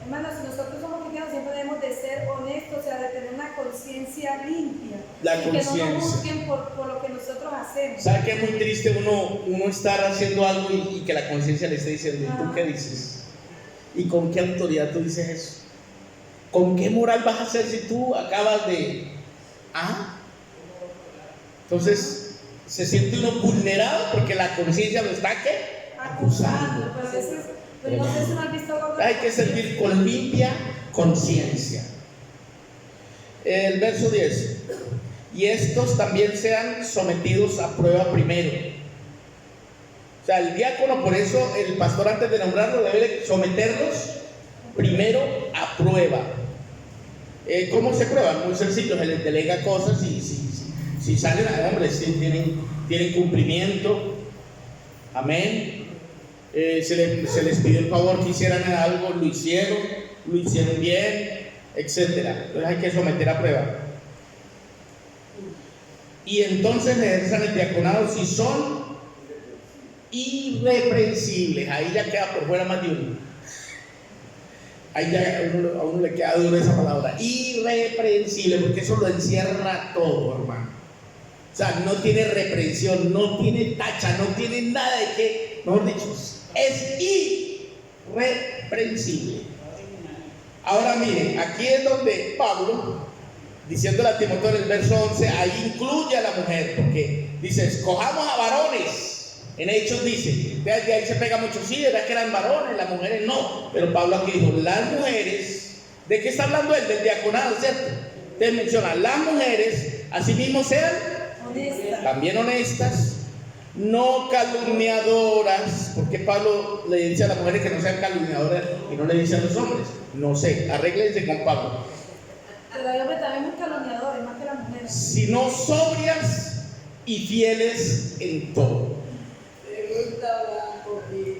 hermanos, si nosotros somos cristianos, siempre debemos de ser honestos, o sea, de tener una conciencia limpia. La y que no conciencia. nos juzguen por lo que nosotros hacemos. ¿Sabe que es muy triste uno estar haciendo algo y que la conciencia le esté diciendo, ¿y tú qué dices? ¿Y con qué autoridad tú dices eso? ¿Con qué moral vas a hacer si tú acabas de... ¿Ah? Entonces, se siente uno vulnerado porque la conciencia lo está, ¿qué? Acusando, pero a veces, pues no sé si no has visto algo. Hay que servir con limpia conciencia. El verso 10. Y estos también sean sometidos a prueba primero. O sea, el diácono, por eso el pastor antes de nombrarlo debe someterlos primero a prueba. ¿Cómo se prueba? Muy sencillo, se les delega cosas y si salen a hombres, tienen cumplimiento. Amén. Se les pidió el favor que hicieran algo, lo hicieron bien, etc. Entonces hay que someter a prueba. Y entonces ejerzan el diaconado si son irreprensibles. Ahí ya queda por fuera más de uno. Ahí ya a uno le queda dura esa palabra. Irreprensible, porque eso lo encierra todo, hermano. O sea, no tiene reprensión, no tiene tacha, no tiene nada de que, mejor dicho, es irreprensible. Ahora miren, aquí es donde Pablo, diciéndole a Timoteo en el verso 11, ahí incluye a la mujer, porque dice, escojamos a varones. En Hechos dice, de ahí se pega mucho, sí, era que eran varones, las mujeres no. Pero Pablo aquí dijo, las mujeres, ¿de qué está hablando él? Del diaconado, ¿cierto? Entonces menciona, las mujeres, asimismo sean Honesta. también honestas, no calumniadoras, porque Pablo le dice a las mujeres que no sean calumniadoras y no le dice a los hombres. No sé, arréglense con Pablo. Pero hay hombres también muy calumniadores, más que las mujeres. Sino sobrias y fieles en todo.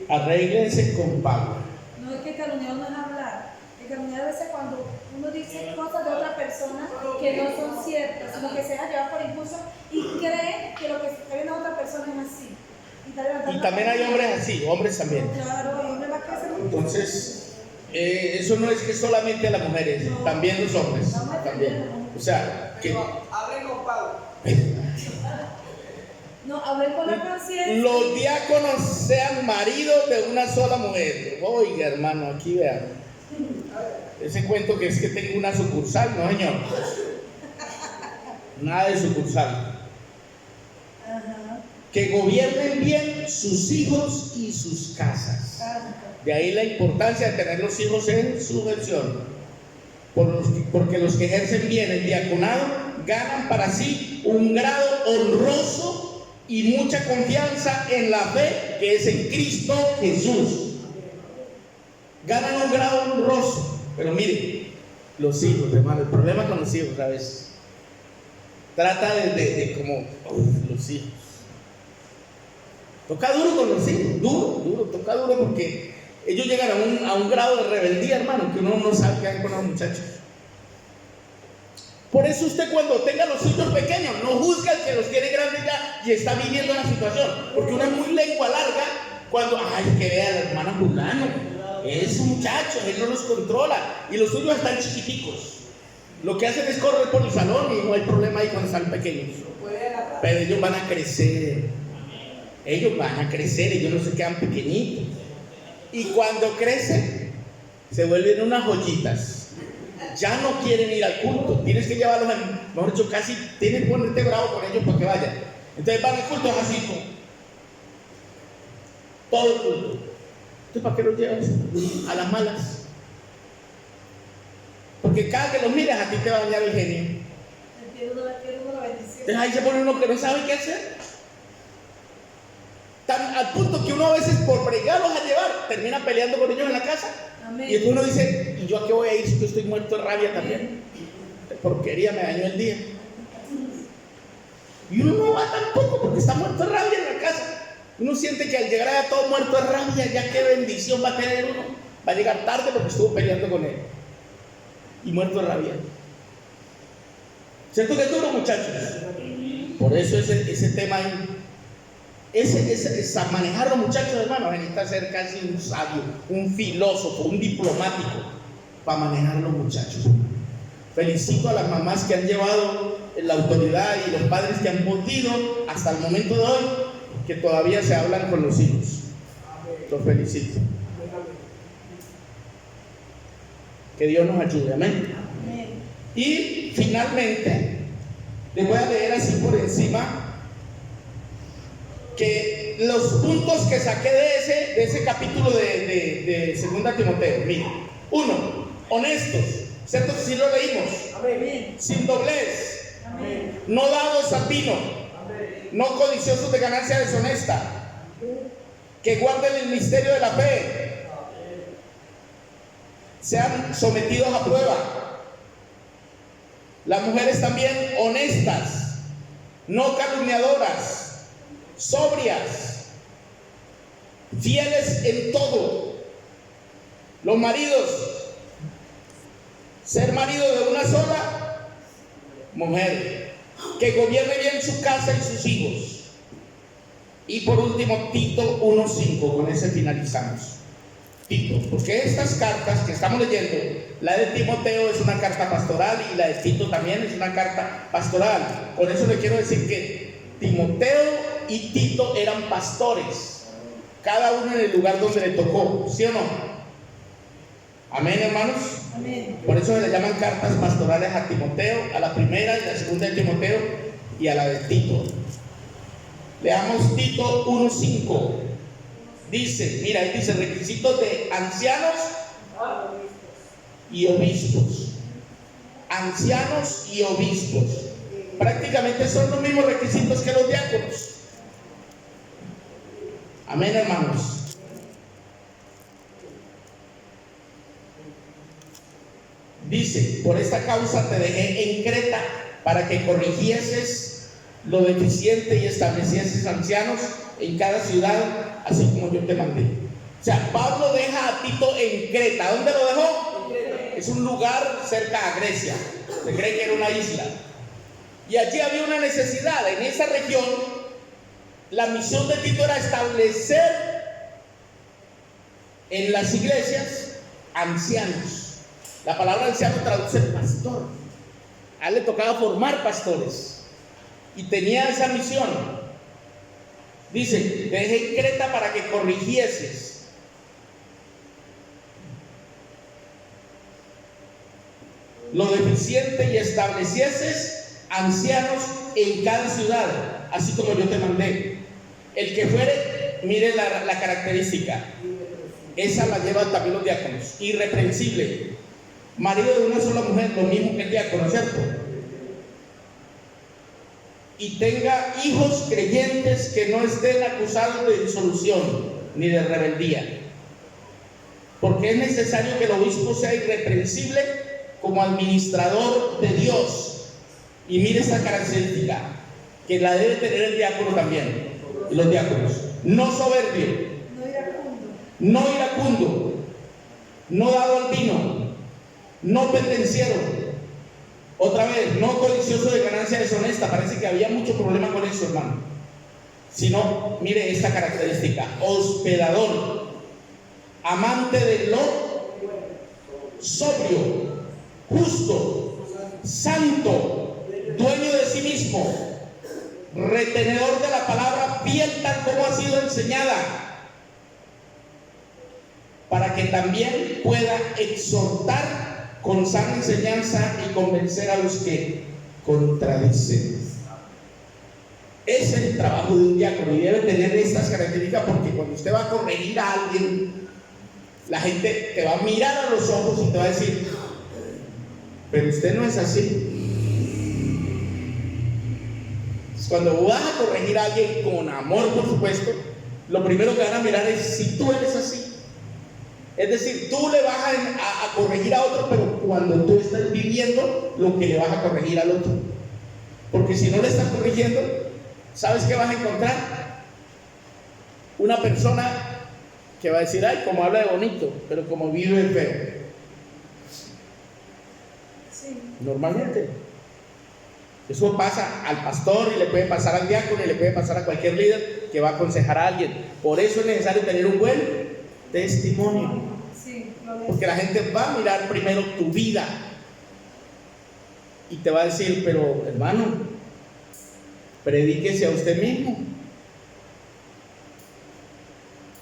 Arréglense con Pablo. No es que calumniador no es hablar. El calumniador a veces cuando uno dice cosas de otra persona que no son ciertas, sino que se deja llevar por impulso y cree que lo que está viendo a otra persona es así. Y también hay hombres así, hombres también. Claro, hay hombres más que hacen mucho. Entonces, eso no es que solamente a las mujeres, también los hombres. También. O sea, que Hablen con Pablo. No, hablé con la conciencia. los diáconos sean maridos de una sola mujer. Oiga, hermano, aquí vean. Ese cuento que es que tengo una sucursal, no, señor. Nada de sucursal. Ajá. Que gobiernen bien sus hijos y sus casas. De ahí la importancia de tener los hijos en sujeción. Porque los que ejercen bien el diaconado ganan para sí un grado honroso y mucha confianza en la fe que es en Cristo Jesús. Ganan un grado honroso. Pero miren, los hijos, hermano, el problema con los hijos a veces trata de como los hijos. Toca duro con los hijos, duro, toca duro porque ellos llegan a un grado de rebeldía, hermano, que uno no sabe qué hay con los muchachos. Por eso usted cuando tenga los suyos pequeños, no juzga al que los tiene grandes ya y está viviendo la situación. Porque uno es muy lengua larga cuando, ay, que vea a la hermana fulano, es un muchacho, él no los controla. Y los suyos están chiquiticos. Lo que hacen es correr por el salón y no hay problema ahí cuando están pequeños. Pero ellos van a crecer. Ellos van a crecer, ellos no se quedan pequeñitos. Y cuando crecen, se vuelven unas joyitas. Ya no quieren ir al culto. Tienes que llevarlos, mejor dicho, casi tienes que ponerte bravo con ellos para que vayan. Entonces van al culto así, todo el culto. Entonces, ¿para qué los llevas? A las malas. Porque cada que los miras a ti te va a dañar el genio. Le pido una bendición. Entonces ahí se pone uno que no sabe qué hacer. Al punto que uno a veces por bregarlos a llevar termina peleando con ellos en la casa. Amén. Y después uno dice, ¿y yo a qué voy a ir si yo estoy muerto de rabia también? De porquería, me dañó el día. Y uno no va tampoco porque está muerto de rabia en la casa. Uno siente que al llegar allá todo muerto de rabia, ya qué bendición va a tener uno. Va a llegar tarde porque estuvo peleando con él. Y muerto de rabia. ¿Cierto que es duro, muchachos? Por eso ese tema ahí. Es a manejar a los muchachos, hermanos, necesita ser casi un sabio, un filósofo, un diplomático para manejar a los muchachos. Felicito a las mamás que han llevado la autoridad y los padres que han podido hasta el momento de hoy, que todavía se hablan con los hijos. Los felicito. Que Dios nos ayude, amén. Y finalmente, les voy a leer así por encima que los puntos que saqué de ese capítulo de 2 Timoteo. Miren, 1, honestos, ¿cierto? Si lo leímos. Amén. Sin doblez. Amén. No dados al vino. No codiciosos de ganancia deshonesta. Que guarden el misterio de la fe. Sean sometidos a prueba. Las mujeres también honestas, no calumniadoras, sobrias, fieles en todo. Los maridos, ser marido de una sola mujer, que gobierne bien su casa y sus hijos. Y por último, Tito 1:5, con ese finalizamos. Tito, porque estas cartas que estamos leyendo, la de Timoteo es una carta pastoral y la de Tito también es una carta pastoral. Con eso le quiero decir que Timoteo y Tito eran pastores, cada uno en el lugar donde le tocó, ¿sí o no? Amén, hermanos. Amén. Por eso se le llaman cartas pastorales a Timoteo, a la primera y la segunda de Timoteo y a la de Tito. Leamos Tito 1:5. Dice, mira, ahí dice requisitos de ancianos y obispos. Ancianos y obispos. Prácticamente son los mismos requisitos que los diáconos. Amén, hermanos. Dice, por esta causa te dejé en Creta para que corrigieses lo deficiente y establecieses ancianos en cada ciudad, así como yo te mandé. O sea, Pablo deja a Tito en Creta. ¿Dónde lo dejó? Es un lugar cerca a Grecia. Se cree que era una isla. Y allí había una necesidad. En esa región, la misión de Tito era establecer en las iglesias ancianos. La palabra anciano traduce pastor. A él le tocaba formar pastores. Y tenía esa misión. Dice, te dejé en Creta para que corrigieses lo deficiente y establecieses ancianos en cada ciudad, así como yo te mandé. El que fuere, mire la característica, esa la llevan también los diáconos: irreprensible, marido de una sola mujer, lo mismo que el diácono, ¿cierto? Y tenga hijos creyentes que no estén acusados de disolución ni de rebeldía, porque es necesario que el obispo sea irreprensible como administrador de Dios. Y mire esta característica que la debe tener el diácono también, y los diáconos: no soberbio, no iracundo, no dado al vino, no pendenciero. Otra vez, no codicioso de ganancia deshonesta. Parece que había mucho problema con eso, hermano. Sino, mire esta característica: hospedador, amante de lo sobrio, justo, santo, dueño de sí mismo, retenedor de la palabra fiel tal como ha sido enseñada, para que también pueda exhortar con sana enseñanza y convencer a los que contradicen. Ese es el trabajo de un diácono y debe tener estas características, porque cuando usted va a corregir a alguien, la gente te va a mirar a los ojos y te va a decir: pero usted no es así. Cuando vas a corregir a alguien con amor, por supuesto, lo primero que van a mirar es si tú eres así. Es decir, tú le vas a corregir a otro, pero cuando tú estás viviendo lo que le vas a corregir al otro. Porque si no le estás corrigiendo, ¿sabes qué vas a encontrar? Una persona que va a decir: ay, como habla de bonito, pero como vive es feo. Sí. Normalmente. Eso pasa al pastor y le puede pasar al diácono y le puede pasar a cualquier líder que va a aconsejar a alguien. Por eso es necesario tener un buen testimonio. Sí, porque la gente va a mirar primero tu vida y te va a decir: pero hermano, predíquese a usted mismo.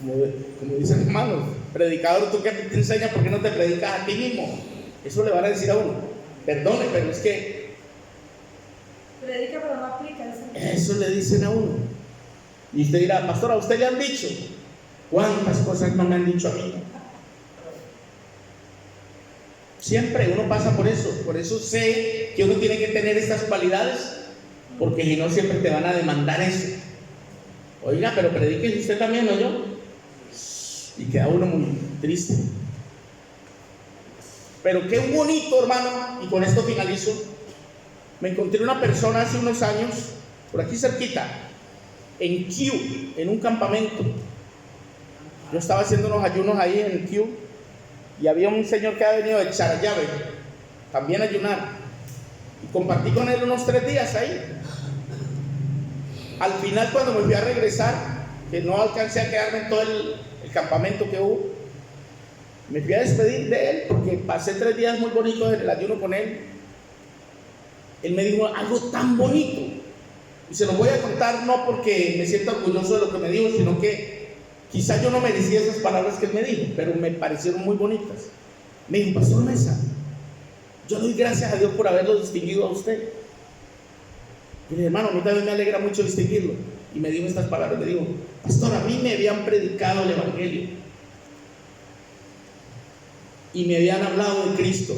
Como dicen hermanos, predicador, tú que te enseñas, ¿por qué no te predicas a ti mismo? Eso le van a decir a uno. Perdone, pero es que predica pero no aplica. eso le dicen a uno. Y usted dirá: pastor, ¿a usted le han dicho? ¿Cuántas cosas no me han dicho a mí? Siempre uno pasa por eso. Por eso sé que uno tiene que tener estas cualidades, porque si no, siempre te van a demandar eso. Oiga, pero predique usted también, ¿no? Yo. Y queda uno muy triste. Pero qué bonito, hermano, y con esto finalizo. Me encontré una persona hace unos años, por aquí cerquita, en Kew, en un campamento. Yo estaba haciendo unos ayunos ahí en Kew, y había un señor que había venido de Charallave, también a ayunar, y compartí con él unos 3 días ahí. Al final, cuando me fui a regresar, que no alcancé a quedarme en todo el campamento que hubo, me fui a despedir de él, porque pasé 3 días muy bonitos en el ayuno con él. Él me dijo algo tan bonito, y se lo voy a contar no porque me sienta orgulloso de lo que me dijo, sino que quizás yo no merecía esas palabras que él me dijo, pero me parecieron muy bonitas. Me dijo, Pastor Mesa, yo doy gracias a Dios por haberlo distinguido a usted. Y le dije, hermano, a mí también me alegra mucho distinguirlo. Y me dijo estas palabras, me dijo, pastor, a mí me habían predicado el Evangelio y me habían hablado de Cristo,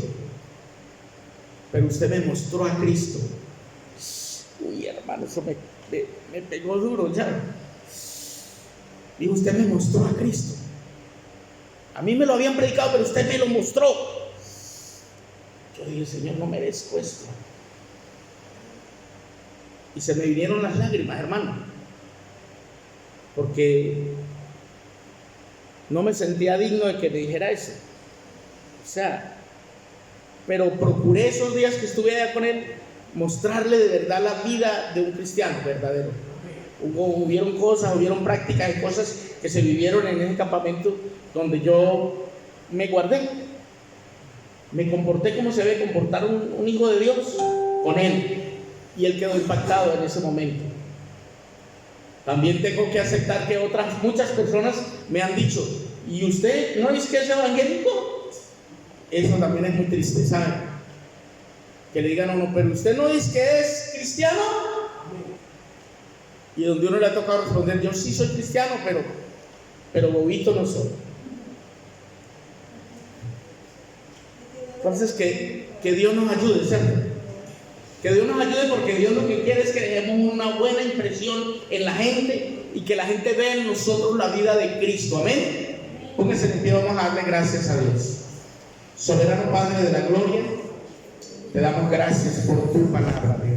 pero usted me mostró a Cristo. Uy, hermano, eso me pegó duro ya. Dijo, usted me mostró a Cristo. A mí me lo habían predicado, pero usted me lo mostró. Yo dije, Señor, no merezco esto. Y se me vinieron las lágrimas, hermano, porque no me sentía digno de que me dijera eso. O sea, pero procuré esos días que estuve allá con él mostrarle de verdad la vida de un cristiano verdadero. Hubieron cosas, hubieron prácticas y cosas que se vivieron en ese campamento donde yo me guardé, me comporté como se debe comportar un hijo de Dios con él, y él quedó impactado en ese momento. También tengo que aceptar que muchas personas me han dicho, ¿y usted no es que es evangélico? Eso también es muy triste, ¿saben? Que le digan a uno, pero usted no es que es cristiano. Y donde uno le ha tocado responder, yo sí soy cristiano, pero bobito no soy. Entonces que Dios nos ayude, ¿cierto? Que Dios nos ayude, porque Dios lo que quiere es que dejemos una buena impresión en la gente y que la gente vea en nosotros la vida de Cristo. Amén. Pónganse en pie, vamos a darle gracias a Dios. Soberano Padre de la gloria, te damos gracias por tu palabra, Dios.